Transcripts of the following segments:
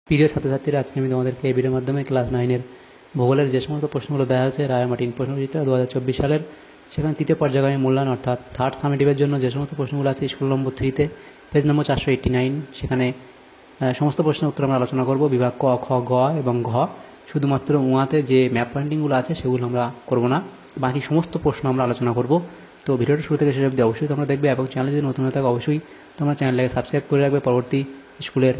প্রিয় ছাত্রছাত্রীরা, আজকে আমি তোমাদেরকে এই ভিডিওর মাধ্যমে ক্লাস 9-এর ভূগোলের যে সমস্ত প্রশ্নগুলো দেওয়া হয়েছে রায়মার্টিন প্রশ্নবিচিত্রা 2024 সালের, সেখানে তৃতীয় পর্যায়ক্রমিক মূল্যায়ন অর্থাৎ থার্ড সামেটিভের জন্য যে সমস্ত প্রশ্নগুলো আছে স্কুল নম্বর 3-তে পেজ নম্বর 489, সেখানে সমস্ত প্রশ্নের উত্তর আমরা আলোচনা করব। বিভাগ ক, খ, গ এবং ঘ। শুধুমাত্র উয়াতে যে ম্যাপ পয়েন্টিংগুলো আছে সেগুলো আমরা করব না, বাকি সমস্ত প্রশ্ন আমরা আলোচনা করব। তো ভিডিওটা শুরু থেকে শেষ অবধি অবশ্যই তোমরা দেখবে এবং চ্যানেলে যদি নতুন হয়ে থাকে অবশ্যই তোমরা চ্যানেলটাকে সাবস্ক্রাইব করে রাখবে পরবর্তী স্কুলের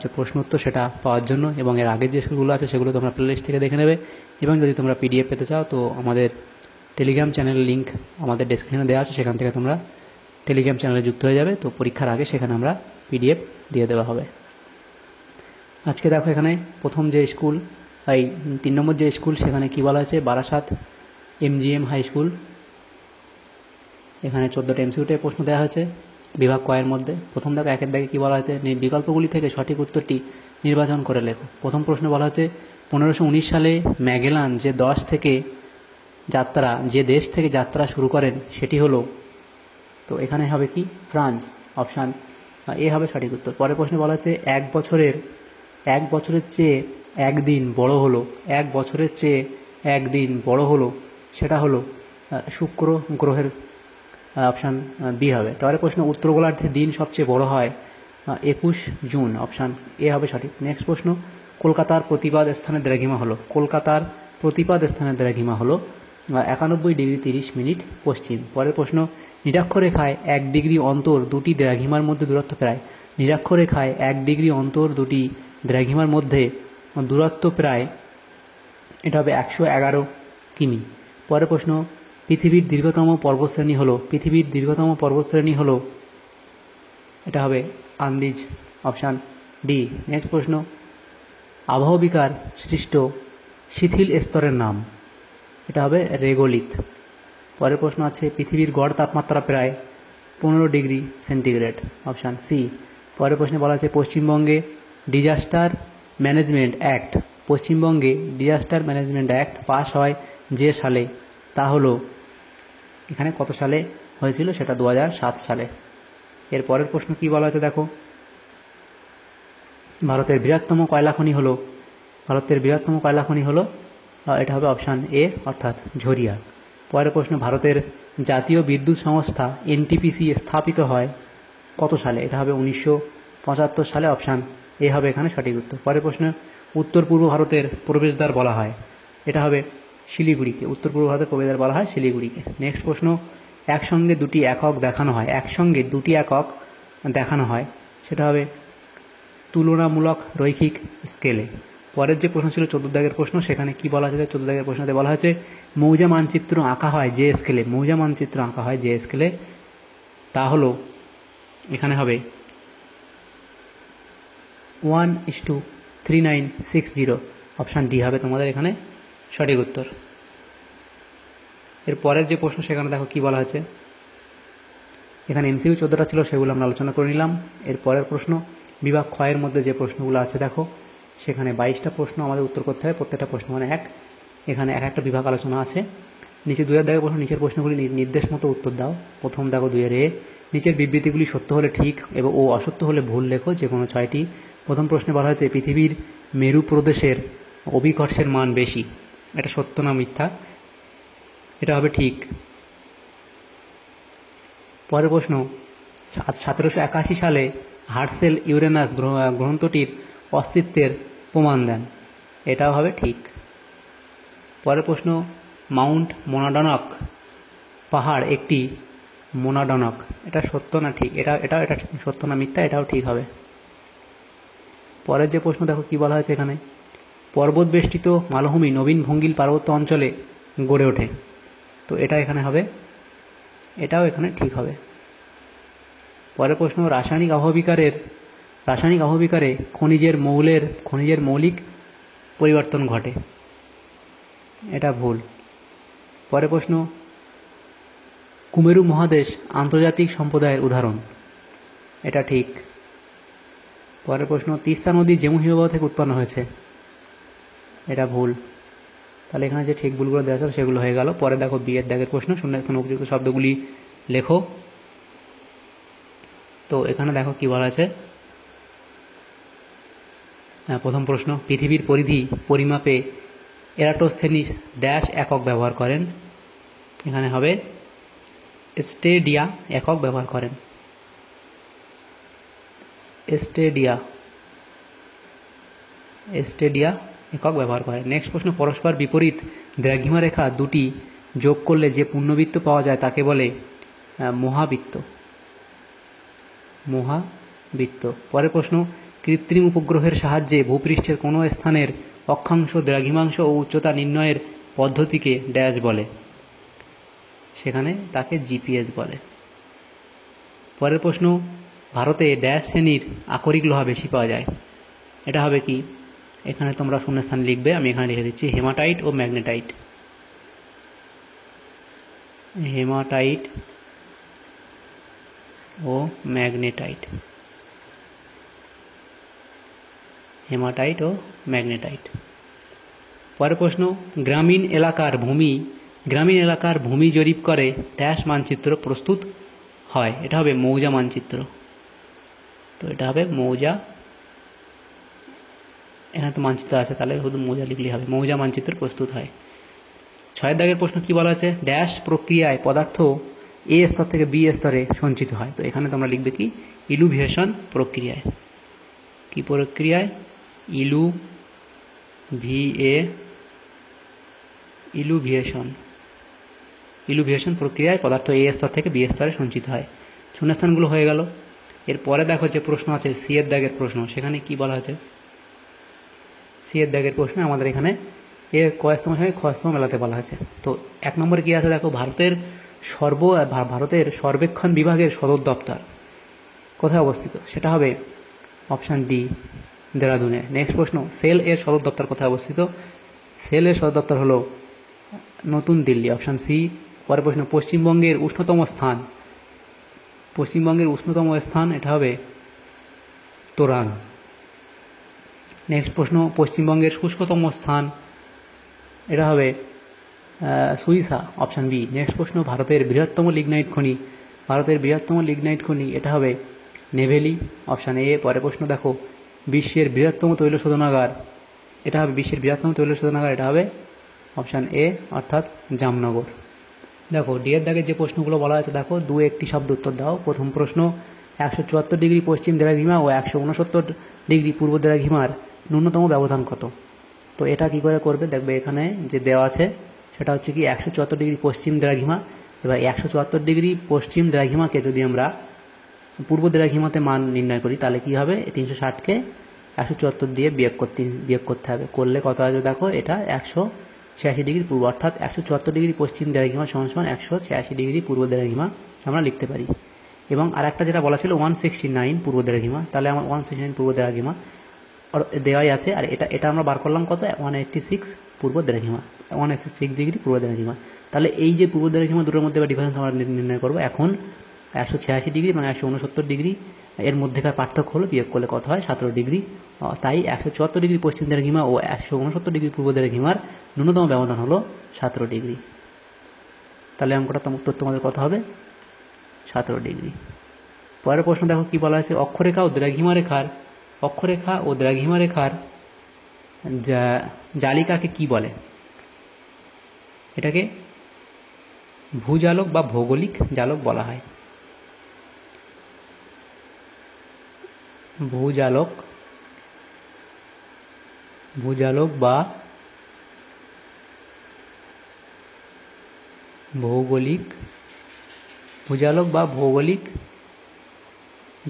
যে প্রশ্ন উত্তর সেটা পাওয়ার জন্য। এবং এর আগের যে স্কুলগুলো আছে সেগুলো তোমরা প্লেলিস্ট থেকে দেখে নেবে। এবং যদি তোমরা পিডিএফ পেতে চাও তো আমাদের টেলিগ্রাম চ্যানেলের লিঙ্ক আমাদের ডেসক্রিপশনে দেওয়া আছে, সেখান থেকে তোমরা টেলিগ্রাম চ্যানেলে যুক্ত হয়ে যাবে। তো পরীক্ষার আগে সেখানে আমরা পিডিএফ দিয়ে দেওয়া হবে। আজকে দেখো এখানে প্রথম যে স্কুল, এই 3 নম্বর যে স্কুল, সেখানে কী বলা আছে, বারাসাত এমজিএম হাই স্কুল। এখানে 14টা এমসিকিউতে প্রশ্ন দেওয়া হয়েছে বিভাগ কয়ের মধ্যে। প্রথম দেখো একের দাগে কী বলা আছে, বিকল্পগুলি থেকে সঠিক উত্তরটি নির্বাচন করে লেখো। প্রথম প্রশ্ন বলা হচ্ছে 1519 সালে ম্যাগেলান যে দেশ থেকে যাত্রা শুরু করেন সেটি হলো, তো এখানে হবে কি ফ্রান্স, অপশান এ হবে সঠিক উত্তর। পরের প্রশ্নে বলা হচ্ছে এক বছরের চেয়ে একদিন বড় হলো, এক বছরের চেয়ে একদিন বড় হলো, সেটা হলো শুক্র গ্রহের, অপশান বি হবে। তারপরে প্রশ্ন উত্তর গোলার্ধে দিন সবচেয়ে বড় হয় 21 জুন, অপশান এ হবে সঠিক। নেক্সট প্রশ্ন কলকাতার প্রতিপাদ স্থানের দ্রাঘিমা হলো, কলকাতার প্রতিপাদ স্থানের দ্রাঘিমা হলো 91 ডিগ্রি 30 মিনিট পশ্চিম। পরের প্রশ্ন নিরক্ষরেখায় 1 ডিগ্রি অন্তর দুটি দ্রাঘিমার মধ্যে দূরত্ব প্রায়, নিরক্ষরেখায় 1 ডিগ্রি অন্তর দুটি দ্রাঘিমার মধ্যে দূরত্ব প্রায়, এটা হবে 111 কিমি। পরের প্রশ্ন পৃথিবীর দীর্ঘতম পর্বতশ্রেণী হলো, পৃথিবীর দীর্ঘতম পর্বতশ্রেণী হলো, এটা হবে আন্দিজ, অপশান ডি। নেক্সট প্রশ্ন আবহবিকার সৃষ্ট শিথিল স্তরের নাম, এটা হবে রেগোলিথ। পরের প্রশ্ন আছে পৃথিবীর গড় তাপমাত্রা প্রায় 15 ডিগ্রি সেন্টিগ্রেড, অপশান সি। পরের প্রশ্নে বলা আছে পশ্চিমবঙ্গে ডিজাস্টার ম্যানেজমেন্ট অ্যাক্ট, পশ্চিমবঙ্গে ডিজাস্টার ম্যানেজমেন্ট অ্যাক্ট পাস হয় যে সালে, তা হলো, এখানে কত সালে হয়েছিল, সেটা 2007 সালে। এর পরের প্রশ্ন কি বলা আছে দেখো, ভারতের বৃহত্তম কয়লা খনি হলো, ভারতের বৃহত্তম কয়লা খনি হলো, এটা হবে অপশান এ অর্থাৎ ঝরিয়া। পরের প্রশ্ন ভারতের জাতীয় বিদ্যুৎ সংস্থা এনটিপিসি স্থাপিত হয় কত সালে, এটা হবে 1975 সালে, অপশান এ হবে এখানে সঠিক উত্তর। পরের প্রশ্ন উত্তর পূর্ব ভারতের প্রবেশদ্বার বলা হয়, এটা হবে শিলিগুড়িকে, উত্তর পূর্ব ভারতের প্রবেশদ্বার বলা হয় শিলিগুড়িকে। নেক্সট প্রশ্ন একসঙ্গে দুটি একক দেখানো হয়, একসঙ্গে দুটি একক দেখানো হয়, সেটা হবে তুলনামূলক রৈখিক স্কেলে। পরের যে প্রশ্ন ছিল 14 দাগের প্রশ্ন, সেখানে কি বলা হয়েছে, 14 দাগের প্রশ্নতে বলা হয়েছে মৌজা মানচিত্র আঁকা হয় যে স্কেলে, মৌজা মানচিত্র আঁকা হয় যে স্কেলে, তা হলো, এখানে হবে 1:3960, অপশান ডি হবে তোমাদের এখানে সঠিক উত্তর। এর পরের যে প্রশ্ন সেখানে দেখো কি বলা হয়েছে, এখানে এমসিকিউ 14টা ছিল, সেগুলো আমরা আলোচনা করে নিলাম। এর পরের প্রশ্ন বিভাগ ক্ষয়ের মধ্যে যে প্রশ্নগুলো আছে দেখো, সেখানে 22টা প্রশ্ন আমাদের উত্তর করতে হবে, প্রত্যেকটা প্রশ্ন মানে এখানে এক একটা বিভাগ আলোচনা আছে। নিচে 2-এর দাগের প্রশ্ন, নিচের প্রশ্নগুলি নির্দেশ মতো উত্তর দাও। প্রথম দেখো 2-এর এ, নিচের বিবৃতিগুলি সত্য হলে ঠিক এবং ও অসত্য হলে ভুল লেখো, যে কোনো 6টি। প্রথম প্রশ্নে বলা হয়েছে পৃথিবীর মেরু প্রদেশের অভিকর্ষের মান বেশি, এটা সত্য না মিথ্যা, এটা হবে ঠিক। পরের প্রশ্ন 1781 সালে হার্সেল ইউরেনাস গ্রন্থটির অস্তিত্বের প্রমাণ দেন, এটাও হবে ঠিক। পরের প্রশ্ন মাউন্ট মোনাডনক পাহাড় একটি মোনাডনক, এটা সত্য না ঠিক, এটা সত্য না মিথ্যা, এটাও ঠিক হবে। পরের যে প্রশ্ন দেখো কি বলা হয়েছে এখানে, পর্বত বেষ্টিত মালভূমি নবীন ভঙ্গিল পার্বত্য অঞ্চলে গড়ে ওঠে, তো এটা এখানে হবে, এটাও এখানে ঠিক হবে। পরের প্রশ্ন রাসায়নিক আবহবিকারে খনিজের মৌলিক পরিবর্তন ঘটে, এটা ভুল। পরের প্রশ্ন কুমেরু মহাদেশ আন্তর্জাতিক সম্প্রদায়ের উদাহরণ, এটা ঠিক। পরের প্রশ্ন তিস্তা নদী জেমু হিমবাহ থেকে উৎপন্ন হয়েছে, এটা ভুল। তাহলে এখানে যে ঠিক ভুলগুলো দেওয়া ছিল সেগুলো হয়ে গেল। পরে দেখো বিয়ের দাগের প্রশ্ন শূন্যস্থানে উপযুক্ত শব্দগুলি লেখো। তো এখানে দেখো কি বলা আছে, প্রথম প্রশ্ন, পৃথিবীর পরিধি পরিমাপে এরাটোস্থেনিস ড্যাশ একক ব্যবহার করেন? এখানে হবে স্টেডিয়া একক ব্যবহার করেন। স্টেডিয়া একক ব্যবহার করেন। নেক্সট প্রশ্ন, পরস্পর বিপরীত দ্রাঘিমা রেখা দুটি যোগ করলে যে পূর্ণবৃত্ত পাওয়া যায় তাকে বলে মহাবৃত্ত। পরের প্রশ্ন, কৃত্রিম উপগ্রহের সাহায্যে ভূপৃষ্ঠের কোনো স্থানের অক্ষাংশ, দ্রাঘিমাংশ ও উচ্চতা নির্ণয়ের পদ্ধতিকে ড্যাশ বলে? সেখানে তাকে জিপিএস বলে। পরের প্রশ্ন, ভারতে ড্যাশ শ্রেণীর আকরিক লোহা বেশি পাওয়া যায়? এটা হবে কি? এখানে তোমরা শূন্যস্থান লিখবে, আমি এখানে লিখে দিচ্ছি হেমাটাইট ও ম্যাগনেটাইট। হেমাটাইট ও ম্যাগনেটাইট। পরের প্রশ্ন, গ্রামীণ এলাকার ভূমি জরিপ করে ড্যাশ মানচিত্র প্রস্তুত হয়? এটা হবে মৌজা মানচিত্র। তো এটা হবে মৌজা, এখানে তো মানচিত্র আছে, তাহলে শুধু মৌজা লিখলেই হবে। মৌজা মানচিত্র প্রস্তুত হয়। 6 দাগের প্রশ্ন কি বলা আছে? ড্যাশ প্রক্রিয়ায় পদার্থ এ স্তর থেকে বি স্তরে সঞ্চিত হয়? তো এখানে তোমরা লিখবে কি? ইলুভিয়েশন প্রক্রিয়ায়। কি প্রক্রিয়ায়? ইলুভিয়েশন প্রক্রিয়ায় পদার্থ এ স্তর থেকে বি স্তরে সঞ্চিত হয়। শূন্যস্থানগুলো হয়ে গেল। এরপরে দেখো যে প্রশ্ন আছে সি এর দাগের প্রশ্ন, সেখানে কি বলা আছে? সি এর দাগের প্রশ্নে আমাদের এখানে এ কয়স্তম সঙ্গে ক্ষয়স্তম মেলাতে বলা হয়েছে। তো 1 নম্বরে কি আছে দেখো, ভারতের সর্বেক্ষণ বিভাগের সদর দপ্তর কোথায় অবস্থিত? সেটা হবে অপশান ডি, দেরাদুনে। নেক্সট প্রশ্ন, সেল এর সদর দপ্তর কোথায় অবস্থিত? সেল এর সদর দপ্তর হলো নতুন দিল্লি, অপশান সি। পরের প্রশ্ন, পশ্চিমবঙ্গের উষ্ণতম স্থান, এটা হবে তোরাং। নেক্সট প্রশ্ন, পশ্চিমবঙ্গের শুষ্কতম স্থান, এটা হবে সুইসা, অপশান বি। নেক্সট প্রশ্ন, ভারতের বৃহত্তম লিগনাইট খনি, এটা হবে নেভেলি, অপশান এ। পরের প্রশ্ন দেখো, বিশ্বের বৃহত্তম তৈল শোধনাগার, এটা হবে অপশান এ, অর্থাৎ জামনগর। দেখো ডি এর দাগের যে প্রশ্নগুলো বলা আছে, দেখো 2-1টি শব্দ উত্তর দাও। প্রথম প্রশ্ন, 174 ডিগ্রি পশ্চিম দ্রাঘিমা ও 169 ডিগ্রি পূর্ব দ্রাঘিমার ন্যূনতম ব্যবধান কত? তো এটা কি করে করবে? দেখবে এখানে যে দেওয়া আছে সেটা হচ্ছে কি 174 ডিগ্রি পশ্চিম দ্রাঘিমা। এবার 174 ডিগ্রি পশ্চিম দ্রাঘিমাকে যদি আমরা পূর্ব দ্রাঘিমাতে মান নির্ণয় করি, তাহলে কি হবে? 360কে 174 দিয়ে বিয়োগ করতে হবে। করলে কত আসবে দেখো, এটা 186 ডিগ্রি পূর্ব, অর্থাৎ 174 ডিগ্রি পশ্চিম দ্রাঘিমা সমান 186 ডিগ্রি পূর্ব দ্রাঘিমা আমরা লিখতে পারি। এবং আর একটা যেটা বলা ছিল 169 পূর্ব দ্রাঘিমা, তাহলে আমার 169 পূর্ব দ্রাঘিমা দেওয়াই আছে। আর এটা আমরা বার করলাম কত? 186 পূর্ব দ্রাঘিমা, 186 ডিগ্রি পূর্ব দ্রাঘিমা। তাহলে এই যে পূর্ব দ্রাঘিমা দুটোর মধ্যে ডিফারেন্স আমরা নির্ণয় করবো। এখন 186 ডিগ্রি এবং 169 ডিগ্রি এর মধ্যেকার পার্থক্য হলো, বিয়োগ করলে কত হয়? 17 ডিগ্রি। তাই 174 ডিগ্রি পশ্চিম দ্রাঘিমা ও 169 ডিগ্রি পূর্ব দ্রাঘিমার ন্যূনতম ব্যবধান হলো 17 ডিগ্রি। তাহলে অঙ্কটা উত্তর তোমাদের কত হবে? 17 ডিগ্রি। পরের প্রশ্ন দেখো কি বলা আছে, অক্ষরেখা ও দ্রাঘিমা রেখার জালিকাকে কি বলে? এটাকে ভূজালক বা ভৌগোলিক জালক বলা হয়। ভূজালক বা ভৌগোলিক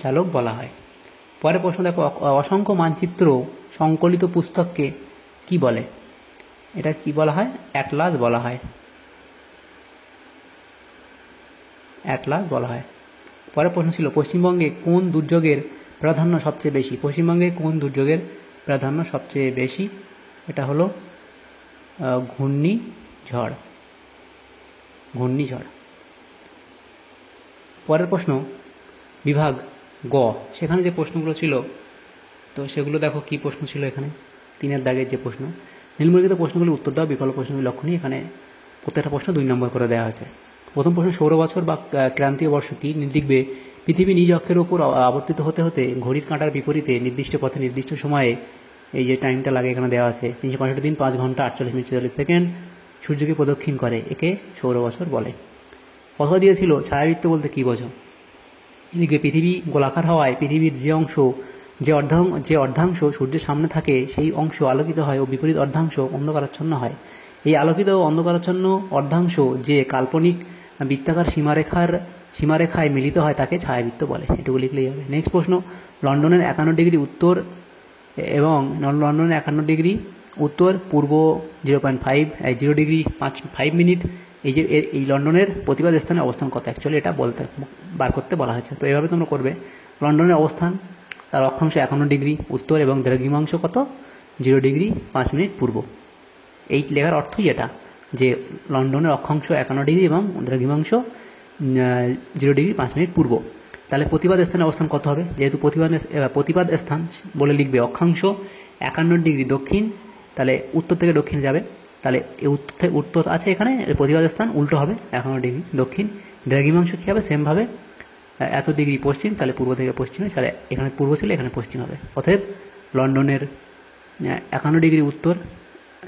জালক বলা হয়। পরের প্রশ্ন দেখো, অসংখ্য মানচিত্র সংকলিত পুস্তককে কি বলে? এটা কি বলা হয়? অ্যাটলাস বলা হয়। পরের প্রশ্ন ছিল, পশ্চিমবঙ্গে কোন দুর্যোগের প্রাধান্য সবচেয়ে বেশি? এটা হলো ঘূর্ণিঝড়। পরের প্রশ্ন, বিভাগ গ, সেখানে যে প্রশ্নগুলো ছিল, তো সেগুলো দেখো কি প্রশ্ন ছিল এখানে। 3-এর দাগের যে প্রশ্ন, নিম্নলিখিত প্রশ্নগুলি উত্তর দাও, বিকল্প প্রশ্নগুলি লক্ষণীয়। এখানে প্রত্যেকটা প্রশ্ন 2 নম্বর করে দেওয়া হয়েছে। প্রথম প্রশ্ন, সৌর বছর বা ক্রান্তীয় বর্ষ কি? দেখবে পৃথিবী নিজ অক্ষের উপর আবর্তিত হতে হতে ঘড়ির কাঁটার বিপরীতে নির্দিষ্ট পথে নির্দিষ্ট সময়ে এই যে টাইমটা লাগে এখানে দেওয়া আছে 365 দিন 5 ঘন্টা 48 মিনিট 46 সেকেন্ড সূর্যকে প্রদক্ষিণ করে, একে সৌর বছর বলে। কথা দিয়েছিল ছায়াবৃত্ত বলতে কী বোঝো? এদিকে পৃথিবী গোলাকার হওয়ায় পৃথিবীর যে অর্ধাংশ সূর্যের সামনে থাকে সেই অংশ আলোকিত হয় ও বিপরীত অর্ধাংশ অন্ধকারাচ্ছন্ন হয়। এই আলোকিত ও অন্ধকারাচ্ছন্ন অর্ধাংশ যে কাল্পনিক বৃত্তাকার সীমারেখায় মিলিত হয় তাকে ছায়াবৃত্ত বলে। এটুকু লিখলেই হবে। নেক্সট প্রশ্ন, লন্ডনের 51 ডিগ্রি উত্তর এবং লন্ডনের 51 ডিগ্রি উত্তর পূর্ব 0 ডিগ্রি 5 মিনিট এই লন্ডনের প্রতিবাদ স্থানে অবস্থান কত? অ্যাকচুয়ালি এটা বার করতে বলা হয়েছে। তো এভাবে তোমরা করবে। লন্ডনের অবস্থান, তার অক্ষাংশ 51 ডিগ্রি উত্তর এবং দ্রাঘিমাংশ কত? 0 ডিগ্রি 5 মিনিট পূর্ব। এই লেখার অর্থই এটা যে লন্ডনের অক্ষাংশ 51 ডিগ্রি এবং দ্রাঘিমাংশ 0 ডিগ্রি 5 মিনিট পূর্ব। তাহলে প্রতিবাদ স্থানে অবস্থান কত হবে? যেহেতু প্রতিবাদ স্থান বলে লিখবে অক্ষাংশ 51 ডিগ্রি দক্ষিণ, তাহলে উত্তর থেকে দক্ষিণে যাবে। তাহলে এই উত্তর আছে এখানে, প্রতিবাদ স্থান উল্টো হবে 51 ডিগ্রি দক্ষিণ। দ্রাঘিমাংশ কী হবে? সেমভাবে এত ডিগ্রি পশ্চিম, তাহলে পূর্ব থেকে পশ্চিমে, তাহলে এখানে পূর্ব ছিল এখানে পশ্চিম হবে। অতএব লন্ডনের 51 ডিগ্রি উত্তর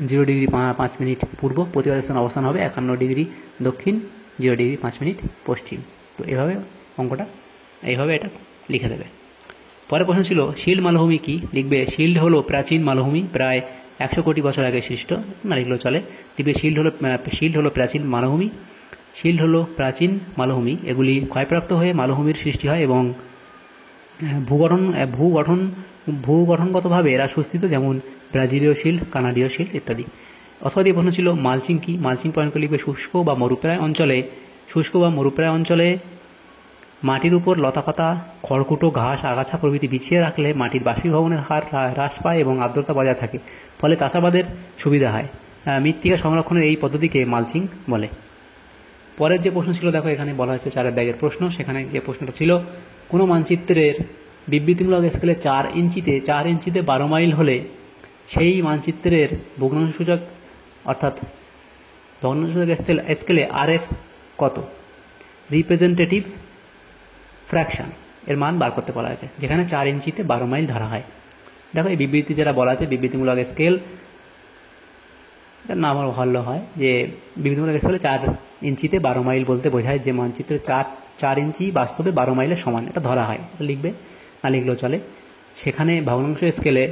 0 ডিগ্রি 5 মিনিট পূর্ব, প্রতিবাদ স্থান অবস্থান হবে 51 ডিগ্রি দক্ষিণ 0 ডিগ্রি 5 মিনিট পশ্চিম। তো এভাবে অঙ্কটা এইভাবে এটা লিখে দেবে। পরের প্রশ্ন ছিল শিল্ড মালভূমি কি? লিখবে শিল্ড হলো প্রাচীন মালভূমি, প্রায় 100 কোটি বছর আগে সৃষ্ট। না লিখলেও চলে। লিখবে শিল্ড হলো প্রাচীন মালভূমি। শিল্ড হলো প্রাচীন মালভূমি, এগুলি ক্ষয়প্রাপ্ত হয়ে মালভূমির সৃষ্টি হয় এবং ভূগঠনগতভাবে এরা সুস্থিত, যেমন ব্রাজিলীয় শিল্ড, কানাডীয় শিল্ড ইত্যাদি। অথবা দিয়ে প্রশ্ন ছিল মালচিং কি? মালচিং পয়েন্ট করে লিখবে শুষ্ক বা মরুপ্রায় অঞ্চলে মাটির উপর লতাপাতা, খড়কুটো, ঘাস, আগাছা প্রভৃতি বিছিয়ে রাখলে মাটির বাষ্পীভবনের হার হ্রাস পায় এবং আর্দ্রতা বজায় থাকে, ফলে চাষাবাদের সুবিধা হয়। মৃত্তিকা সংরক্ষণের এই পদ্ধতিকে মালচিং বলে। পরের যে প্রশ্ন ছিল দেখো, এখানে বলা হয়েছে 4 দাগের প্রশ্ন। সেখানে যে প্রশ্নটা ছিল কোনো মানচিত্রের বিবৃতিমূলক স্কেলে 4 ইঞ্চিতে 12 মাইল হলে সেই মানচিত্রের ভগ্নাংশসূচক অর্থাৎ ভগ্নাংশসূচক স্কেলে RF কত? রিপ্রেজেন্টেটিভ ফ্র্যাকশন এর মান বার করতে বলা হয়েছে, যেখানে 4 ইঞ্চিতে 12 মাইল ধরা হয়। দেখো এই বিবৃতি যেটা বলা আছে বিবৃতিমূলক স্কেল, এটার নাম আমার ভালো হয় যে বিবৃতিমূলক স্কেলে 4 ইঞ্চিতে 12 মাইল বলতে বোঝায় যে মানচিত্রে 4 ইঞ্চি বাস্তবে 12 মাইলের সমান, এটা ধরা হয়। লিখবে, না লিখলেও চলে। সেখানে ভগ্নাংশ স্কেলে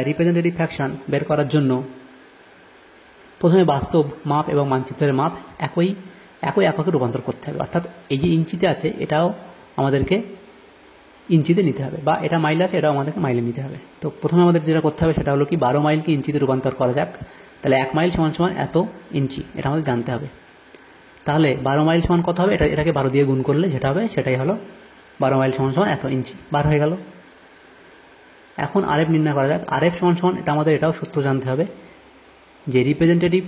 রিপ্রেজেন্টেটিভ ফ্র্যাকশন বের করার জন্য প্রথমে বাস্তব মাপ এবং মানচিত্রের মাপ একই এককে রূপান্তর করতে হবে। অর্থাৎ এই যে ইঞ্চিতে আছে এটাও আমাদেরকে ইঞ্চিতে নিতে হবে, বা এটা মাইল আছে এটাও আমাদেরকে মাইলে নিতে হবে। তো প্রথমে আমাদের যেটা করতে হবে সেটা হলো কি 12 মাইলকে ইঞ্চিতে রূপান্তর করা যাক। তাহলে 1 মাইল সমান সমান এত ইঞ্চি, এটা আমাদের জানতে হবে। তাহলে 12 মাইল সমান কত হবে? এটাকে 12 দিয়ে গুণ করলে যেটা হবে সেটাই হলো 12 মাইল সমান সমান এত ইঞ্চি, বার হয়ে গেল। এখন RF নির্ণয় করা যাক। RF সমান সমান এটা আমাদের এটাও সূত্র জানতে হবে যে রিপ্রেজেন্টেটিভ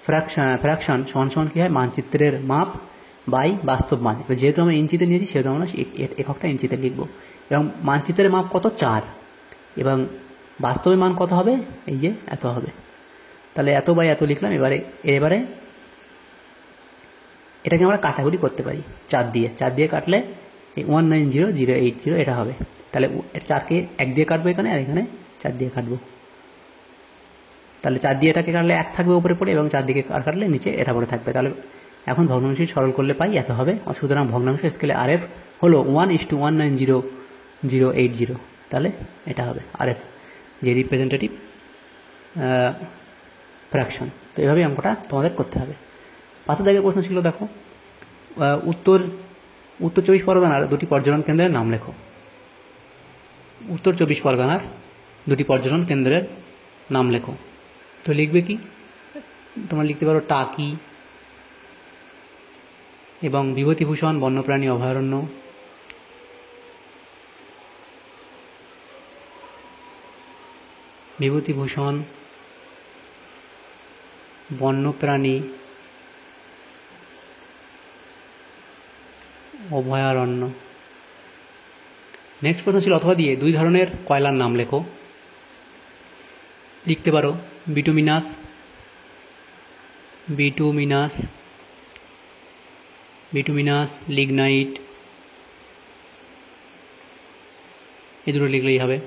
ফ্র্যাকশন সমান সমান কী হয়? মানচিত্রের মাপ বাই বাস্তব মান। যেহেতু আমরা ইঞ্চিতে নিয়েছি সেহেতু আমরা এককটা ইঞ্চিতে লিখব। এবং মানচিত্রের মাপ কত? 4, এবং বাস্তবের মান কত হবে? এই যে এত হবে। তাহলে এত বাই এত লিখলাম। এবারে এটাকে আমরা কাটাকুটি করতে পারি 4 দিয়ে কাটলে এই 190080 এটা হবে। তাহলে 4কে 1 দিয়ে কাটবো এখানে, আর এখানে 4 দিয়ে কাটবো। তাহলে 4 দিয়ে এটাকে কাটলে 1 থাকবে উপরে পড়ে, এবং 4 দিকে কাটলে নিচে এটা পড়ে থাকবে। তাহলে এখন ভগ্নাংশ সরল করলে পাই এত হবে। সুতরাং ভগ্নাংশ স্কেলে RF হলো 1:190080। তাহলে এটা হবে RF, যে রিপ্রেজেন্টেটিভ ফ্র্যাকশন। তো এইভাবেই অঙ্কটা তোমাদের করতে হবে। 5 দাগের প্রশ্ন ছিল দেখো, উত্তর 24 পরগনার 2টি পর্যটন কেন্দ্রের নাম লেখো। উত্তর 24 পরগনার 2টি পর্যটন কেন্দ্রের নাম লেখো। তো লিখবে কি? তোমরা লিখতে পারো টাকি এবং বিভূতিভূষণ বন্যপ্রাণী অভয়ারণ্য, বিভূতিভূষণ বন্যপ্রাণী অভয়ারণ্য। নেক্সট প্রশ্ন ছিল অথবা দিয়ে 2 ধরনের কয়লার নাম লেখো। লিখতে পারো বিটুমিনাস লিগনাইট, এই দুটো লিখলেই হবে।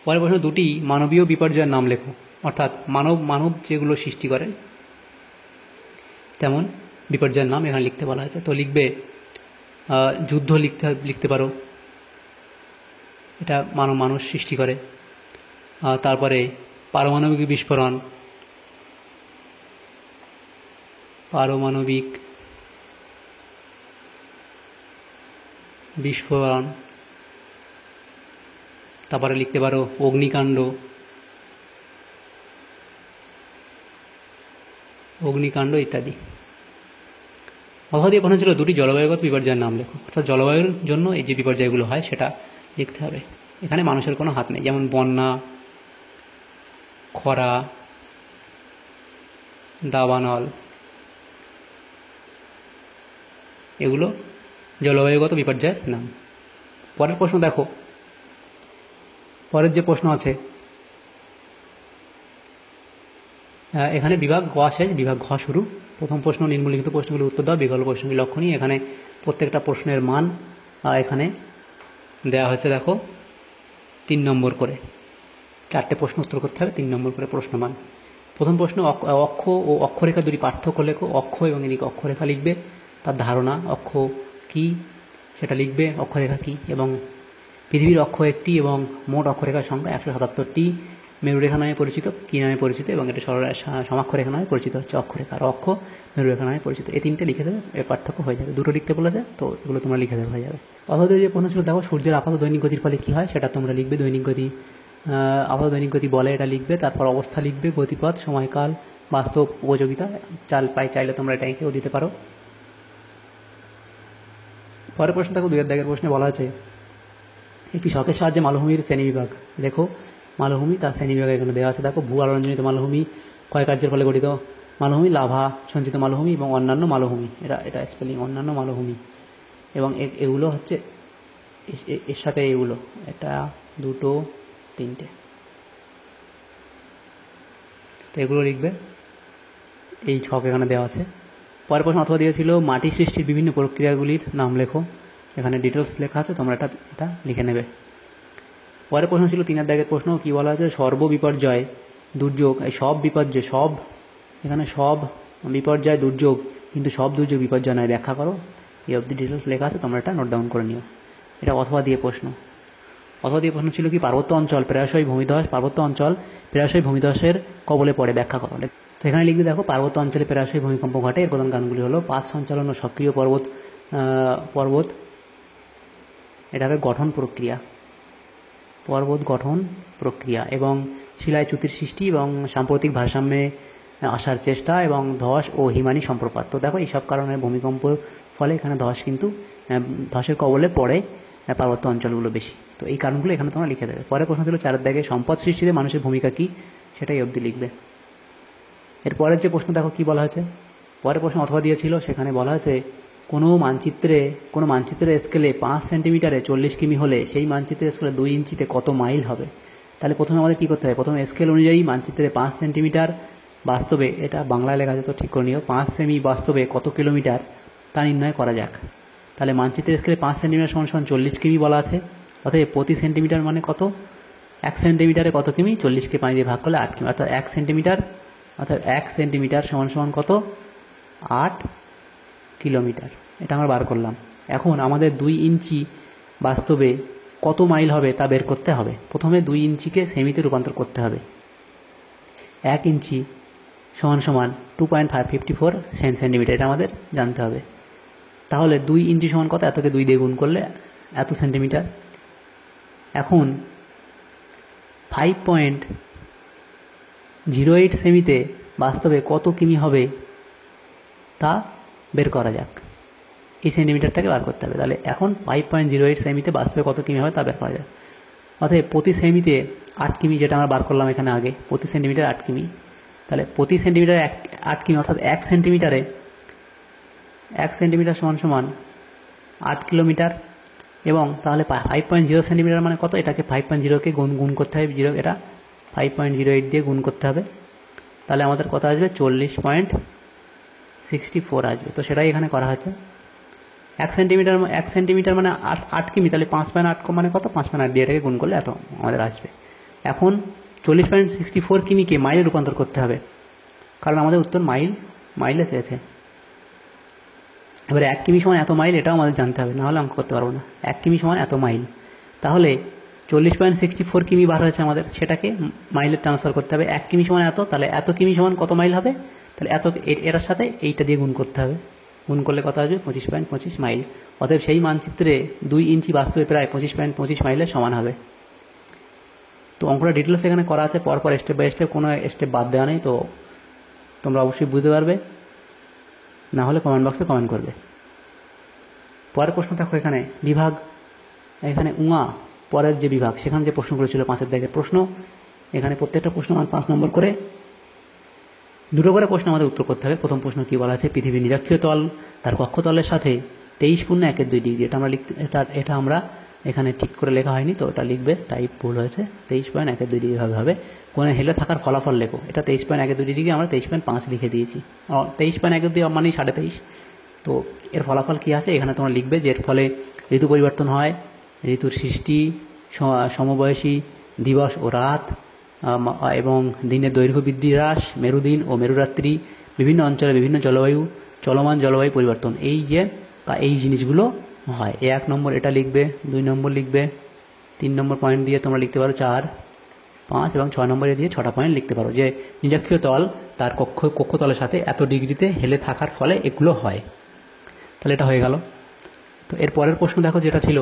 পরের প্রশ্ন, দুটি মানবীয় বিপর্যয়ের নাম লেখো। অর্থাৎ মানব যেগুলো সৃষ্টি করে তেমন বিপর্যয়ের নাম এখানে লিখতে বলা হয়েছে। তো লিখবে যুদ্ধ লিখতে পারো, এটা মানুষ সৃষ্টি করে। তারপরে পারমাণবিক বিস্ফোরণ, তারপরে লিখতে পারো অগ্নিকাণ্ড ইত্যাদি। অথবা দিয়ে প্রশ্ন ছিল দুটি জলবায়ুগত বিপর্যয়ের নাম লেখো। অর্থাৎ জলবায়ুর জন্য এই যে বিপর্যয়গুলো হয় সেটা লিখতে হবে। এখানে মানুষের কোনো হাত নেই, যেমন বন্যা, খরা, দাবানল, এগুলো জলবায়ুগত বিপর্যয়ের নাম। পরের প্রশ্ন দেখো, পরের যে প্রশ্ন আছে এখানে বিভাগ গ শেষ, বিভাগ ঘ শুরু। প্রথম প্রশ্ন, নিম্নলিখিত প্রশ্নগুলো উত্তর দাও, বিকল্প প্রশ্নগুলি লক্ষণীয়। এখানে প্রত্যেকটা প্রশ্নের মান এখানে দেওয়া হয়েছে, দেখো 3 নম্বর করে। 4টে প্রশ্ন উত্তর করতে হবে, 3 নম্বর করে প্রশ্নমান। প্রথম প্রশ্ন, অক্ষ ও অক্ষরেখা দুটি পার্থক্য লেখো। অক্ষ এবং এদিকে অক্ষরেখা লিখবে, তার ধারণা অক্ষ কি সেটা লিখবে, অক্ষরেখা কি, এবং পৃথিবীর অক্ষ একটি এবং মোট অক্ষরেখার সংখ্যা 177টি। মেরুরেখা নামে পরিচিত, কী নামে পরিচিত, এবং এটা সমাক্ষরেখা নামে পরিচিত হচ্ছে অক্ষরেখা। আর অক্ষ মেরুরেখা নামে পরিচিত। এই 3টে লিখে দেবে, এর পার্থক্য হয়ে যাবে। 2টো লিখতে বলেছে, তো এগুলো তোমরা লিখে দেবে, হয়ে যাবে। অথবা যে প্রশ্ন ছিল, দেখো সূর্যের আপাত দৈনিক গতির ফলে কী হয় সেটা তোমরা লিখবে। দৈনিক গতি, আপাত দৈনিক গতি বলে, এটা লিখবে। তারপর অবস্থা লিখবে, গতিপথ, সময়কাল, বাস্তব উপযোগিতা। চাইলে তোমরা এটা এঁকেও দিতে পারো। পরের প্রশ্ন দেখো, 2 দাগের প্রশ্নে বলা আছে একটি ছকের সাহায্যে মালভূমির শ্রেণীবিভাগ লেখো। মালভূমি তার শ্রেণীবিভাগ এখানে দেওয়া আছে। দেখো, ভূ আলোড়নজনিত মালভূমি, ক্ষয়কার্যের ফলে গঠিত মালভূমি, লাভা সঞ্চিত মালভূমি এবং অন্যান্য মালভূমি। এটা স্পেলিং, অন্যান্য মালভূমি। এবং এগুলো হচ্ছে এর সাথে এগুলো, এটা 2, 3টে, তো এগুলো লিখবে। এই ছক এখানে দেওয়া আছে। পরের প্রশ্ন অথবা দিয়েছিল মাটি সৃষ্টির বিভিন্ন প্রক্রিয়াগুলির নাম লেখো। এখানে ডিটেলস লেখা আছে, তোমরা এটা লিখে নেবে। পরের প্রশ্ন ছিল 3 দাগের প্রশ্ন, কি বলা আছে, সর্ববিপর্যয় দুর্যোগ, এই সব বিপর্যয়, সব এখানে সব বিপর্যয় দুর্যোগ, কিন্তু সব দুর্যোগ বিপর্যয় নয়, ব্যাখ্যা করো। এই অবধি ডিটেলস লেখা আছে, তোমরা এটা নোট ডাউন করে নিও। এটা অথবা দিয়ে প্রশ্ন। অথবা দিয়ে প্রশ্ন ছিল কি, পার্বত্য অঞ্চল প্রায়শই ভূমিধসের কবলে পড়ে, ব্যাখ্যা করো। তো এখানে লিখবে, দেখো, পার্বত্য অঞ্চলে প্রায়শই ভূমিকম্প ঘটে। এর প্রধান কারণগুলি হলো পাত সঞ্চালন ও সক্রিয় পর্বত, এটা হবে গঠন প্রক্রিয়া, পর্বত গঠন প্রক্রিয়া, এবং শিলায় চ্যুতির সৃষ্টি এবং সাম্প্রতিক ভারসাম্যে আসার চেষ্টা, এবং ধস ও হিমানি সম্প্রপাত। তো দেখো, এইসব কারণে ভূমিকম্প ফলে এখানে ধসের কবলে পড়ে পার্বত্য অঞ্চলগুলো বেশি। তো এই কারণগুলো এখানে তোমরা লিখে দেবে। পরের প্রশ্ন ছিল 4 দাগে সম্পদ সৃষ্টিতে মানুষের ভূমিকা কী, সেটাই অবধি লিখবে। এরপরের যে প্রশ্ন দেখো কি বলা হয়েছে, পরের প্রশ্ন অথবা দিয়েছিল, সেখানে বলা হয়েছে কোনো মানচিত্রের স্কেলে 5 সেন্টিমিটারে 40 কিমি হলে সেই মানচিত্রের স্কেলে 2 ইঞ্চিতে কত মাইল হবে। তাহলে প্রথমে আমাদের কী করতে হবে, প্রথমে স্কেল অনুযায়ী মানচিত্রে 5 সেন্টিমিটার বাস্তবে, এটা বাংলায় লেখা আছে তো ঠিক করে নিও, 5 সেমি বাস্তবে কত কিলোমিটার তা নির্ণয় করা যাক। তাহলে মানচিত্রের স্কেলে 5 সেন্টিমিটার সমান 40 কিমি বলা আছে। অতএব প্রতি সেন্টিমিটার মানে কত, 1 সেন্টিমিটারে কত কিমি, 40কে 5 দিয়ে ভাগ করলে 8 কিমি, অর্থাৎ 1 সেন্টিমিটার সমান কত, 8 কিলোমিটার। এটা আমরা বার করলাম। এখন আমাদের 2 ইঞ্চি বাস্তবে কত মাইল হবে তা বের করতে হবে। প্রথমে 2 ইঞ্চিকে সেমিতে রূপান্তর করতে হবে। 1 ইঞ্চি সমান 2.54 সেন্টিমিটার, এটা আমাদের জানতে হবে। তাহলে 2 ইঞ্চি সমান কত, এতকে 2 দিয়ে গুণ করলে এত সেন্টিমিটার। এখন 5.08 সেমিতে বাস্তবে কত কিমি হবে তা বের করা যাক। এই সেন্টিমিটারটাকে বার করতে হবে। তাহলে এখন 5.08 সেমিতে বাস্তবে কত কিমি হবে তা বের করা যাক। অতএব প্রতি সেমিতে 8 কিমি, যেটা আমরা বার করলাম এখানে আগে, প্রতি সেন্টিমিটার 8 কিমি। তাহলে প্রতি সেন্টিমিটারে 8 কিমি, অর্থাৎ 1 সেন্টিমিটার সমান 8 কিলোমিটার। এবং তাহলে 5.0 সেন্টিমিটার মানে কত, এটাকে 5.0কে গুণ করতে হবে, এটা 5.08 দিয়ে গুণ করতে হবে। তাহলে আমাদের কত আসবে, 40.64 আসবে। তো সেটাই এখানে করা হয়েছে। 1 সেন্টিমিটার মানে 8 কিমি, তাহলে 5.8 মানে কত, 5.8 দিয়ে এটাকে গুণ করলে এত আমাদের আসবে। এখন 40.64 কিমিকে মাইলে রূপান্তর করতে হবে, কারণ আমাদের উত্তর মাইলে চেয়েছে। এবারে 1 কিমি সমান এত মাইল, এটাও আমাদের জানতে হবে, নাহলে অঙ্ক করতে পারবো না। 1 কিমি সমান এত মাইল, তাহলে 40.64 কিমি বার হয়েছে আমাদের, সেটাকে মাইলে ট্রান্সফার করতে হবে। 1 কিমি সমান এত, তাহলে এত কিমি সমান কত মাইল হবে, তাহলে এত এটার সাথে এইটা দিয়ে গুণ করতে হবে। গুণ করলে কত আসবে? 25.25 মাইল। অতএব সেই মানচিত্রে 2 ইঞ্চি বাস্তবে প্রায় 25.25 মাইলের সমান হবে। তো অঙ্কটা ডিটেলস এখানে করা আছে, পরপর স্টেপ বাই স্টেপ, কোনো স্টেপ বাদ দেওয়া নেই। তো তোমরা অবশ্যই বুঝতে পারবে, না হলে কমেন্ট বক্সে কমেন্ট করবে। পরের প্রশ্ন দেখো, এখানে বিভাগ, এখানে উঙা পরের যে বিভাগ, সেখানে যে প্রশ্নগুলো ছিল 5-এর দাগের প্রশ্ন, এখানে প্রত্যেকটা প্রশ্ন আমার 5 নম্বর করে, 2টো করে প্রশ্ন আমাদের উত্তর করতে হবে। প্রথম প্রশ্ন কি বলা আছে? পৃথিবীর নিরক্ষীয় তল তার কক্ষতলের সাথে 23.1-2 ডিগ্রি। এটা আমরা এটা আমরা এখানে ঠিক করে লেখা হয়নি, তো ওটা লিখবে, টাইপ ভুল হয়েছে। 23.1-2 ডিগ্রি হবে। কোণে হেলে থাকার ফলাফল লেখো। এটা 23.1-2 ডিগ্রি, আমরা 23.5 লিখে দিয়েছি। 23.1-2 মানে 23.5। তো এর ফলাফল কী আছে এখানে তোমরা লিখবে, যে এর ফলে ঋতু পরিবর্তন হয়, ঋতুর সৃষ্টি, সমবয়সী দিবস ও রাত, এবং দিনের দৈর্ঘ্য বৃদ্ধি হ্রাস, মেরুদিন ও মেরুরাত্রি, বিভিন্ন অঞ্চলে বিভিন্ন জলবায়ু, চলমান জলবায়ু পরিবর্তন, এই জিনিসগুলো হয়। 1 নম্বর এটা লিখবে, 2 নম্বর লিখবে, 3 নম্বর পয়েন্ট দিয়ে তোমরা লিখতে পারো 4, 5 এবং 6 নম্বরে দিয়ে 6টা পয়েন্ট লিখতে পারো, যে নিরক্ষীয় তল তার কক্ষতলের সাথে এত ডিগ্রিতে হেলে থাকার ফলে এগুলো হয়। তাহলে এটা হয়ে গেল। তো এর পরের প্রশ্ন দেখো, যেটা ছিল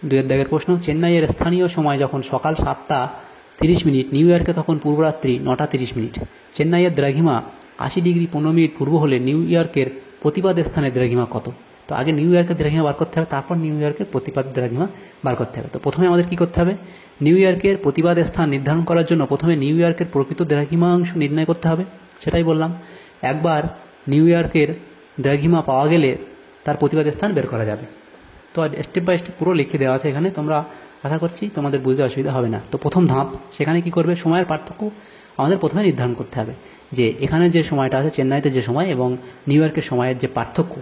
2-এর দাগের প্রশ্ন, চেন্নাইয়ের স্থানীয় সময় যখন সকাল 7:30, নিউ ইয়র্কে তখন পূর্বরাত্রি 9:30। চেন্নাইয়ের দ্রাঘিমা 80 ডিগ্রি 15 মিনিট পূর্ব হলে নিউ ইয়র্কের প্রতিপাদ স্থানের দ্রাঘিমা কত? তো আগে নিউ ইয়র্কের দ্রাঘিমা বার করতে হবে, তারপর নিউ ইয়র্কের প্রতিপাদ দ্রাঘিমা বার করতে হবে। তো প্রথমে আমাদের কী করতে হবে? নিউ ইয়র্কের প্রতিপাদ স্থান নির্ধারণ করার জন্য প্রথমে নিউ ইয়র্কের প্রকৃত দ্রাঘিমাংশ নির্ণয় করতে হবে। সেটাই বললাম, একবার নিউ ইয়র্কের দ্রাঘিমা পাওয়া গেলে তার প্রতিপাদ স্থান বের করা যাবে। তো স্টেপ বাই স্টেপ পুরো লিখে দেওয়া আছে এখানে, তোমরা আশা করছি তোমাদের বুঝতে অসুবিধা হবে না। তো প্রথম ধাপ, সেখানে কি করবে? সময়ের পার্থক্য আমাদের প্রথমে নির্ধারণ করতে হবে, যে এখানে যে সময়টা আছে চেন্নাইতে যে সময় এবং নিউ ইয়র্কের সময়ের যে পার্থক্য,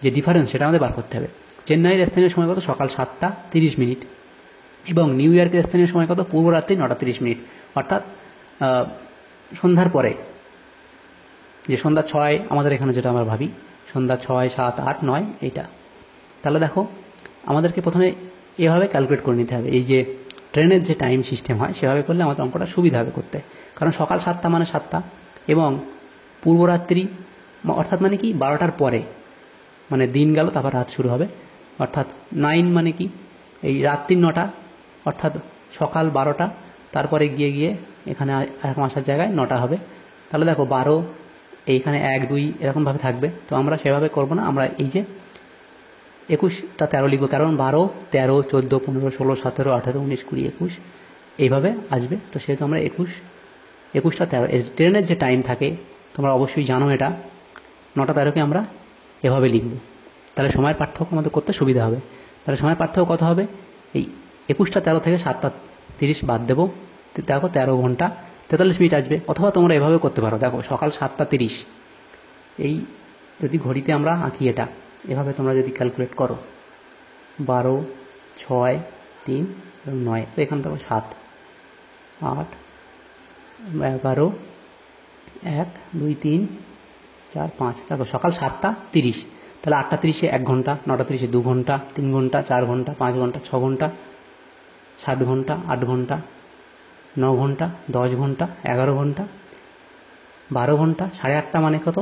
যে ডিফারেন্স, সেটা আমাদের বার করতে হবে। চেন্নাইয়ের স্থানীয় সময় কত? সকাল 7:30 এবং নিউ ইয়র্কের স্থানীয় সময় কত? পূর্বরাত্রি 9:30, অর্থাৎ সন্ধ্যার পরে, যে সন্ধ্যা 6 আমাদের এখানে যেটা আমরা ভাবি, সন্ধ্যা 6, 7, 8, 9 এইটা। তাহলে দেখো, আমাদেরকে প্রথমে এভাবে ক্যালকুলেট করে নিতে হবে। এই যে ট্রেনের যে টাইম সিস্টেম হয়, সেভাবে করলে আমাদের অঙ্কটা সুবিধা হবে করতে। কারণ সকাল 7টা মানে 7টা, এবং পূর্বরাত্রি অর্থাৎ মানে কি 12টার পরে, মানে দিন গেল তারপর রাত শুরু হবে, অর্থাৎ 9 মানে কি এই রাত্রি 9টা, অর্থাৎ সকাল 12টা, তারপরে গিয়ে এখানে এরকম আসার জায়গায় 9টা হবে। তাহলে দেখো 12, এইখানে 1, 2 এরকমভাবে থাকবে। তো আমরা সেভাবে করব না, আমরা এই যে 21টা 13 লিখবো, কারণ 12, 13, 14, 15, 16, 17, 18, 19, 20, 21 এইভাবে আসবে। তো সেহেতু আমরা 21টা 13, এর ট্রেনের যে টাইম থাকে তোমরা অবশ্যই জানো, এটা 9টা 13কে আমরা এভাবে লিখব। তাহলে সময়ের পার্থক্য আমাদের করতে সুবিধা হবে। তাহলে সময়ের পার্থক্য কত হবে? এই 21টা 13 থেকে 7:30 বাদ দেবো, দেখো 13 ঘন্টা 43 মিনিট আসবে। অথবা তোমরা এভাবে করতে পারো, দেখো সকাল 7:30, এই যদি ঘড়িতে আমরা আঁকি এটা, এভাবে তোমরা যদি ক্যালকুলেট করো, 12, 6, 3 এবং 9, তো এখানে দেখো 7, 8, 11, 1, 2, 3, 4, 5, দেখো সকাল 7:30, তাহলে 8:30 1 ঘন্টা, 9:30 2 ঘন্টা, 3 ঘন্টা, 4 ঘন্টা, 5 ঘন্টা, 6 ঘন্টা, 7 ঘন্টা, 8 ঘন্টা, 9 ঘন্টা, 10 ঘন্টা, 11 ঘন্টা, 12 ঘন্টা, 8:30 মানে কত?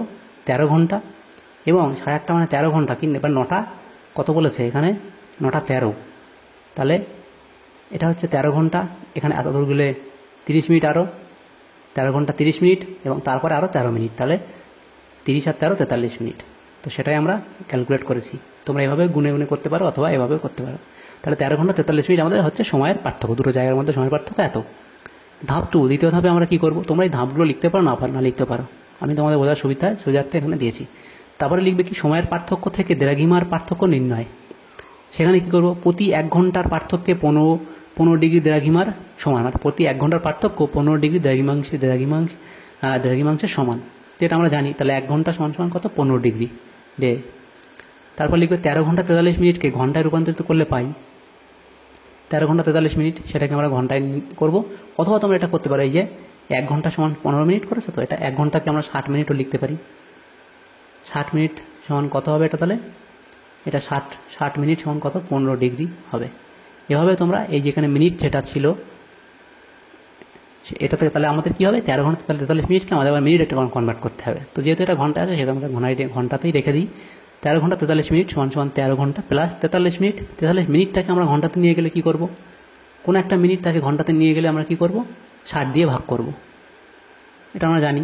13 ঘন্টা, এবং 8:30 মানে 13 ঘন্টা। কিন্তু এবার 9টা কত বলেছে এখানে? 9টা 13, তাহলে এটা হচ্ছে 13 ঘন্টা, এখানে এত দূর গেলে 30 মিনিট, আরও 13 ঘন্টা 30 মিনিট, এবং তারপরে আরও 13 মিনিট, তাহলে 30 আর 13 43 মিনিট। তো সেটাই আমরা ক্যালকুলেট করেছি। তোমরা এভাবে গুনে করতে পারো, অথবা এভাবেও করতে পারো। তাহলে 13 ঘন্টা 43 মিনিট আমাদের হচ্ছে সময়ের পার্থক্য, দুটো জায়গার মধ্যে সময়ের পার্থক্য এত। ধাপ 2, দ্বিতীয় ধাপে আমরা কী করবো? তোমরা এই ধাপগুলো লিখতে পারো, না লিখতে পারো, আমি তোমাদের বোঝার সুবিধার্থে এখানে দিয়েছি। তারপরে লিখবে কি? সময়ের পার্থক্য থেকে দ্রাঘিমার পার্থক্য নির্ণয়। সেখানে কী করবো? প্রতি 1 ঘন্টার পার্থক্যে 15 ডিগ্রি দ্রাঘিমার সমান, অর্থাৎ প্রতি 1 ঘন্টার পার্থক্য 15 ডিগ্রি দ্রাঘিমাংশের সমান। তো এটা আমরা জানি। তাহলে 1 ঘন্টা সমান কত? 15 ডিগ্রি তারপর লিখবে 13 ঘন্টা 43 মিনিটকে ঘন্টায় রূপান্তরিত করলে পাই 13 ঘন্টা 43 মিনিট, সেটাকে আমরা ঘন্টায় করব। অথবা তোমরা এটা করতে পারো, এই যে 1 ঘন্টা সমান 15 মিনিট করেছো, তো এটা 1 ঘন্টাকে আমরা 60 মিনিটও লিখতে পারি। 60 মিনিট সমান কত হবে এটা তাহলে? এটা 60 মিনিট সমান কত? 15 ডিগ্রি হবে। এভাবে তোমরা এই যেখানে মিনিট যেটা ছিল এটা থেকে তাহলে আমাদের কী হবে, 13 ঘন্টা 43 মিনিটকে আমাদের আবার মিনিট একটা কনভার্ট করতে হবে। তো যেহেতু এটা ঘন্টা আছে সেটা আমরা ঘন্টাতেই রেখে দিই। 13 ঘন্টা 43 মিনিট সমান সমান 13 ঘন্টা প্লাস 43 মিনিট। 43 মিনিটটাকে আমরা ঘন্টাতে নিয়ে গেলে কী করব? কোনো একটা মিনিটটাকে ঘন্টাতে নিয়ে গেলে আমরা কী করব? 60 দিয়ে ভাগ করব, এটা আমরা জানি।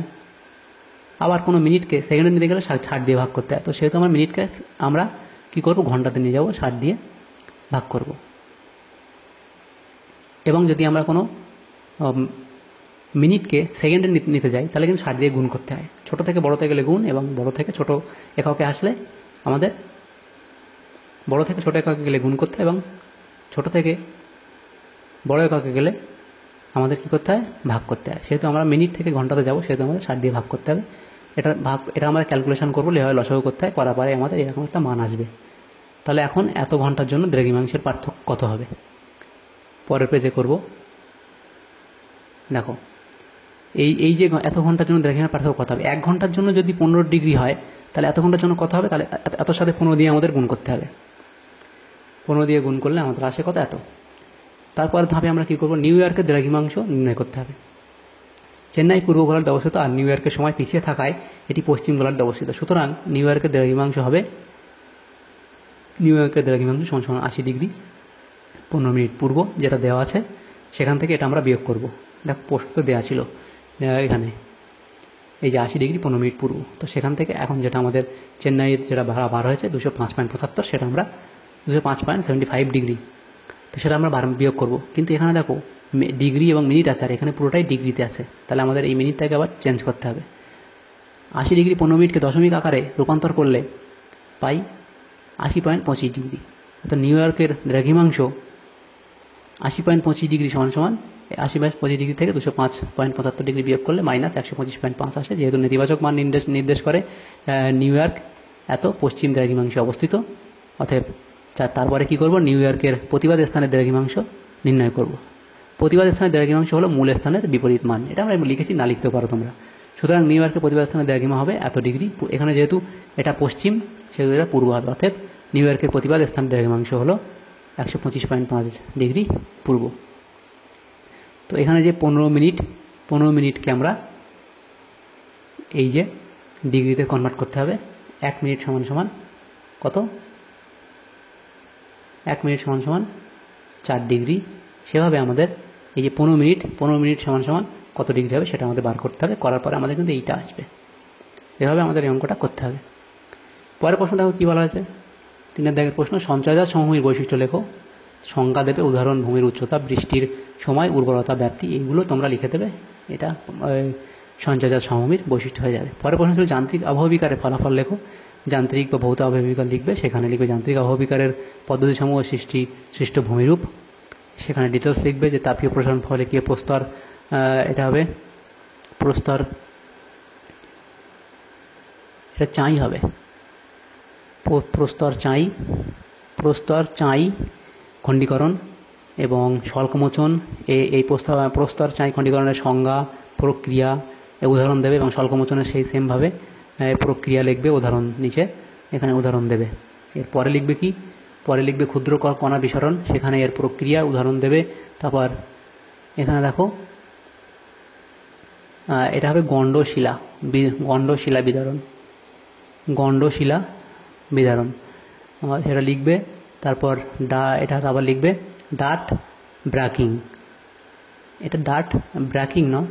আবার কোনো মিনিটকে সেকেন্ডে নিতে গেলে 60 দিয়ে ভাগ করতে হয়। তো সেহেতু আমরা মিনিটকে আমরা কী করব? ঘন্টাতে নিয়ে যাব, 60 দিয়ে ভাগ করব। এবং যদি আমরা কোনো মিনিটকে সেকেন্ডে নিতে যাই তাহলে কিন্তু 60 দিয়ে গুণ করতে হয়। ছোটো থেকে বড়োতে গেলে গুণ, এবং বড় থেকে ছোট এককে আসলে আমাদের বড় থেকে ছোট এককে গেলে গুণ করতে হয়, এবং ছোট থেকে বড় এককে গেলে আমাদের কী করতে হয়? ভাগ করতে হয়। সেহেতু আমরা মিনিট থেকে ঘন্টাতে যাব, সেহেতু আমাদের 60 দিয়ে ভাগ করতে হবে। এটা আমরা ক্যালকুলেশন করবো, এভাবে লসাগু করতে হয়, করার পরে আমাদের এরকম একটা মান আসবে। তাহলে এখন এত ঘন্টার জন্য দ্রাঘিমাংশের পার্থক্য কত হবে? পরের পেজে করব। দেখো এই যে এত ঘন্টার জন্য দ্রাঘিমার পার্থক্য কত হবে? 1 ঘন্টার জন্য যদি 15 ডিগ্রি হয় তাহলে এত ঘন্টার জন্য কত হবে? তাহলে এতর সাথে 15 দিয়ে আমাদের গুণ করতে হবে। 15 দিয়ে গুণ করলে আমাদের আসে কত? এত। তারপর ধাপে আমরা কী করব? নিউ ইয়র্কের দ্রাঘিমাংশ নির্ণয় করতে হবে। চেন্নাই পূর্ব গোলার্ধে অবস্থিত, আর নিউ ইয়র্কের সময় পিছিয়ে থাকায় এটি পশ্চিম গোলার্ধে অবস্থিত। সুতরাং নিউ ইয়র্কের দ্রাঘিমাংশ হবে, নিউ ইয়র্কের দ্রাঘিমাংশ সমান সমান 80 ডিগ্রি 15 মিনিট পূর্ব, যেটা দেওয়া আছে সেখান থেকে এটা আমরা বিয়োগ করব। দেখো প্রশ্ন তো দেওয়া ছিল এখানে, এই যে 80 ডিগ্রি 15 মিনিট পূর্ব, তো সেখান থেকে এখন যেটা আমাদের চেন্নাইয়ের যেটা ভাড়া বার হয়েছে 205.75, সেটা আমরা 205.75 ডিগ্রি, তো সেটা আমরা বিয়োগ করব। কিন্তু এখানে দেখো ডিগ্রি এবং মিনিট আছে, আর এখানে পুরোটাই ডিগ্রিতে আছে, তাহলে আমাদের এই মিনিটটাকে আবার চেঞ্জ করতে হবে। 80 ডিগ্রি 15 মিনিটকে দশমিক আকারে রূপান্তর করলে পাই 80.25 ডিগ্রি। তো নিউ ইয়র্কের দ্রাঘিমাংশ 80.25 ডিগ্রি সমান সমান 80.25 ডিগ্রি থেকে 205.75 ডিগ্রি বিয়োগ করলে মাইনাস 125.5 আসে। যেহেতু নেতিবাচক মান নির্দেশ করে নিউ ইয়র্ক এত পশ্চিম দ্রাঘিমাংশে অবস্থিত, অতএব তারপরে কী করব? নিউ ইয়র্কের প্রতিবাদ স্থানের দ্রাঘিমাংশ নির্ণয় করব। প্রতিবাদ স্থানের দ্রাঘিমাংশ হলো মূল স্থানের বিপরীত মান, এটা আমরা লিখেছি, না লিখতে পারো তোমরা। সুতরাং নিউ ইয়র্কের প্রতিবাদ স্থানের দ্রাঘিমা হবে এত ডিগ্রি। এখানে যেহেতু এটা পশ্চিম সেহেতু এটা পূর্ব হবে, অতএব নিউ ইয়র্কের প্রতিবাদ স্থানের দ্রাঘিমাংশ হলো 125.5 ডিগ্রি পূর্ব। তো এখানে যে 15 মিনিটকে আমরা এই যে ডিগ্রিতে কনভার্ট করতে হবে। 1 মিনিট সমান সমান কত? 1 মিনিট সমান সমান 4 ডিগ্রি। সেভাবে আমাদের এই যে 15 মিনিট সমান সমান কত ডিগ্রি হবে সেটা আমাদের বার করতে হবে। করার পরে আমাদের কিন্তু এইটা আসবে। এভাবে আমাদের এই অঙ্কটা করতে হবে। পরের প্রশ্ন দেখো কী বলা হয়েছে। 3 দাগের প্রশ্ন, সঞ্চয়জাত সমভূমির বৈশিষ্ট্য লেখো। সংজ্ঞা দেবে, উদাহরণ ভূমির উচ্চতা, বৃষ্টির সময়, উর্বরতা, ব্যাপ্তি, এইগুলো তোমরা লিখে দেবে। এটা সঞ্চয়জাত সমভূমির বৈশিষ্ট্য হয়ে যাবে। পরের প্রশ্ন ছিল যান্ত্রিক আবহবিকারের ফলাফল লেখো। যান্ত্রিক বা ভৌত আবহবিকার লিখবে, সেখানে লিখবে যান্ত্রিক আবহবিকারের পদ্ধতিসমূহ সৃষ্ট ভূমিরূপ, সেখানে ডিটেলস লিখবে যে তাপীয় প্রসারণ ফলে কী প্রস্তর, এটা হবে প্রস্তর, এটা চাই হবে, প্রস্তর চাই খণ্ডীকরণ এবং স্বল্পমোচন। এই প্রস্তর চাই খণ্ডীকরণের সংজ্ঞা, প্রক্রিয়া উদাহরণ দেবে, এবং স্বল্পমোচনের সেই সেমভাবে প্রক্রিয়া লিখবে, উদাহরণ নিচে এখানে উদাহরণ দেবে। এরপরে লিখবে কি? পরে লিখবে ক্ষুদ্র কণা বিসরণ, সেখানে এর প্রক্রিয়া উদাহরণ দেবে। তারপর এখানে দেখো এটা হবে গণ্ডশিলা বিদারণ, সেটা লিখবে। তারপর এটা আবার লিখবে ডাট ব্রাকিং, এটা ডাট ব্রাকিং নয়,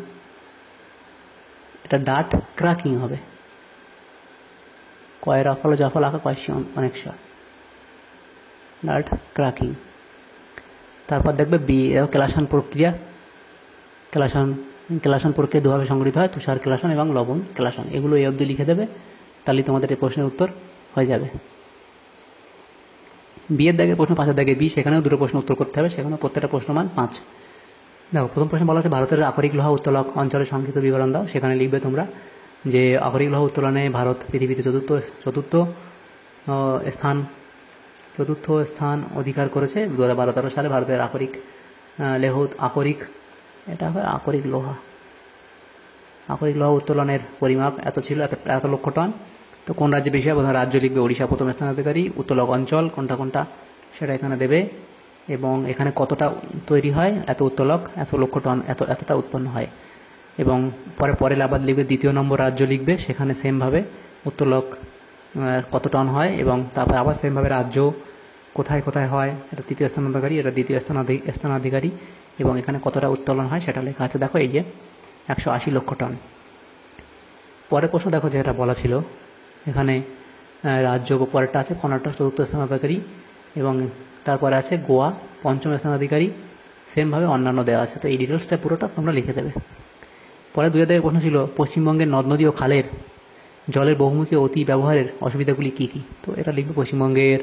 এটা ডাট ক্রাকিং হবে। কয়ের আফল জাফল আঁকা কয় অনেক ডাট ক্রাকিং। তারপর দেখবে কেলাসন প্রক্রিয়া, কেলাসন প্রক্রিয়া দুভাবে সংগঠিত হয়, তুষার কেলাসন এবং লবণ কেলাসন। এগুলো এই অবধি লিখে দেবে, তাহলে তোমাদের এই প্রশ্নের উত্তর হয়ে যাবে। বিয়ের দাগের প্রশ্ন 5 দাগে বি, সেখানেও 2টো প্রশ্ন উত্তর করতে হবে, সেখানেও প্রত্যেকটা প্রশ্ন মান 5। দেখো প্রথম প্রশ্ন বলা আছে ভারতের আকরিক লোহা উত্তোলক অঞ্চলের সংক্ষিপ্ত বিবরণ দাও। সেখানে লিখবে তোমরা যে আকরিক লোহা উত্তোলনে ভারত পৃথিবীতে চতুর্থ স্থান চতুর্থ স্থান অধিকার করেছে 2012-13 সালে ভারতের আকরিক এটা হয় আকরিক লোহা উত্তোলনের পরিমাপ এত ছিল, এত লক্ষ টন। তো কোন রাজ্যে বেশি হয়? প্রথমে রাজ্য লিখবে ওড়িশা প্রথম স্থানাধিকারী, উত্তোলক অঞ্চল কোনটা সেটা এখানে দেবে, এবং এখানে কতটা তৈরি হয়, এত উত্তোলক, এত লক্ষ টন, এতটা উৎপন্ন হয়। এবং পরে আবার লিখবে দ্বিতীয় নম্বর রাজ্য লিখবে, সেখানে সেমভাবে উত্তোলক কত টন হয়, এবং তারপরে আবার সেমভাবে রাজ্য কোথায় কোথায় হয়, এটা তৃতীয় স্থানাধিকারী, এটা দ্বিতীয় স্থানাধিকারী, এবং এখানে কতটা উত্তোলন হয় সেটা লেখা আছে। দেখো এই যে 180 লক্ষ টন। পরের প্রশ্ন দেখো যেটা বলা ছিল এখানে রাজ্য পরেরটা আছে কর্ণাটক চতুর্থ স্থানাধিকারী, এবং তারপরে আছে গোয়া পঞ্চম স্থানাধিকারী, সেমভাবে অন্যান্য দেওয়া আছে। তো এই ডিটেলসটা পুরোটা তোমরা লিখে দেবে। পরে 2000 প্রশ্ন ছিল পশ্চিমবঙ্গের নদ নদী ও খালের জলের বহুমুখী অতি ব্যবহারের অসুবিধাগুলি কী কী। তো এটা লিখবে পশ্চিমবঙ্গের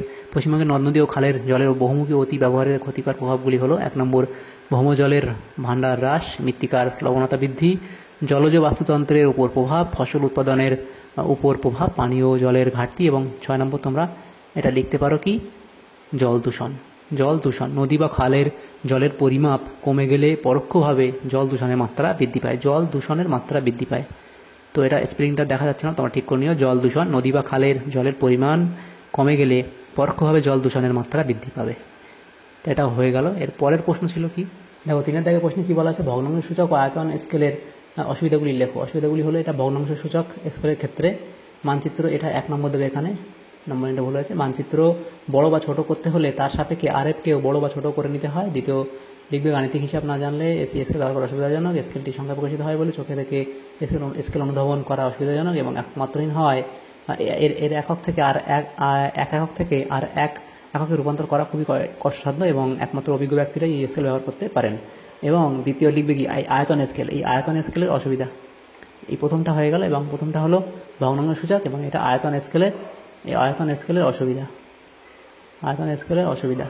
নদ নদী ও খালের জলের বহুমুখী অতি ব্যবহারের ক্ষতিকর প্রভাবগুলি হলো 1 নম্বর ভৌমজলের ভাণ্ডার হ্রাস, মৃত্তিকার লবণতা বৃদ্ধি, জলজ বাস্তুতন্ত্রের উপর প্রভাব, ফসল উৎপাদনের উপর প্রভাব, পানীয় জলের ঘাটতি, এবং 6 নম্বর তোমরা এটা লিখতে পারো কি জল দূষণ। নদী বা খালের জলের পরিমাপ কমে গেলে পরোক্ষভাবে জল দূষণের মাত্রা বৃদ্ধি পায়। তো এটা স্পেলিংটা দেখা যাচ্ছে না, তোমরা ঠিক করে নিও। জল দূষণ, নদী বা খালের জলের পরিমাণ কমে গেলে পরোক্ষভাবে জল দূষণের মাত্রা বৃদ্ধি পাবে। তো এটা হয়ে গেল। এর পরের প্রশ্ন ছিল কি, দেখো 3 দাগের প্রশ্নে কী বলা আছে, ভগ্নাংশ সূচক ও আয়তন স্কেলের অসুবিধাগুলি লেখো। অসুবিধাগুলি হলো এটা ভগ্নাংশ সূচক স্কেলের ক্ষেত্রে মানচিত্র, এটা 1 নম্বর দেবে, এখানে নম্বর এটা ভুল হয়েছে। মানচিত্র বড় বা ছোট করতে হলে তার সাপেক্ষে আরএফকেও বড় বা ছোট করে নিতে হয়। দ্বিতীয় লিখবে গাণিতিক হিসাব না জানলে স্কেল ব্যবহার করা অসুবিধাজনক, স্কেলটি সংখ্যা প্রকাশিত হয় বলে চোখে থেকে স্কেল অনুধাবন করা অসুবিধাজনক, এবং একমাত্রহীন হয় এর একক থেকে আর এক এককে রূপান্তর করা খুবই কষ্টসাধ্য, এবং একমাত্র অভিজ্ঞ ব্যক্তিরাই এই স্কেল ব্যবহার করতে পারেন। এবং দ্বিতীয় লিখবে কি আয়তন স্কেল, এই আয়তন স্কেলের অসুবিধা। এই প্রথমটা হয়ে গেল, এবং প্রথমটা হলো ভগ্নাংশ সূচক, এবং এটা আয়তন স্কেলের অসুবিধা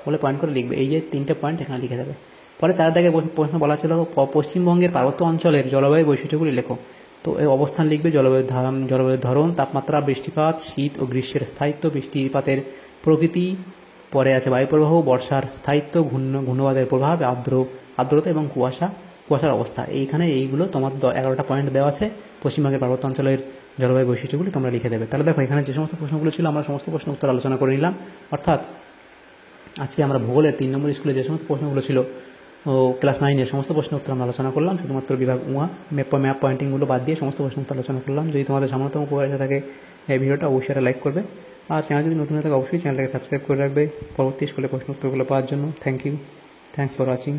বলে পয়েন্ট করে লিখবে। এই যে 3টে পয়েন্ট এখানে লিখে দেবে। পরে 4 দাগে প্রশ্ন বলা ছিল পশ্চিমবঙ্গের পার্বত্য অঞ্চলের জলবায়ু বৈশিষ্ট্যগুলি লেখো। তো এই অবস্থান লিখবে, জলবায়ুর ধরন, তাপমাত্রা, বৃষ্টিপাত, শীত ও গ্রীষ্মের স্থায়িত্ব, বৃষ্টিপাতের প্রকৃতি, পরে আছে বায়ুপ্রবাহ, বর্ষার স্থায়িত্ব, ঘূর্ণবাদের প্রভাব, আর্দ্রতা এবং কুয়াশার অবস্থা। এইগুলো তোমার 11টা পয়েন্ট দেওয়া আছে। পশ্চিমবঙ্গের পার্বত্য অঞ্চলের জলবায়ু বৈশিষ্ট্যগুলি তোমরা লিখে দেবে। তাহলে দেখো এখানে যে সমস্ত প্রশ্নগুলো ছিল আমরা সমস্ত প্রশ্ন উত্তর আলোচনা করে নিলাম। অর্থাৎ আজকে আমরা ভূগোলের 3 নম্বর স্কুলে যে সমস্ত প্রশ্নগুলো ছিল ক্লাস 9-এর সমস্ত প্রশ্ন উত্তর আমরা আলোচনা করলাম। শুধুমাত্র বিভাগ ম্যাপ পয়েন্টিংগুলো বাদ দিয়ে সমস্ত প্রশ্ন উত্তর আলোচনা করলাম। যদি তোমাদের সামান্যতম উপকার এসে থাকে এই ভিডিওটা অবশ্যই একটা লাইক করবে, আর চ্যানেল যদি নতুন হয়ে থাকে অবশ্যই চ্যানেলটাকে সাবস্ক্রাইব করে রাখবে পরবর্তী স্কুলে প্রশ্ন উত্তরগুলো পাওয়ার জন্য। Thanks for watching.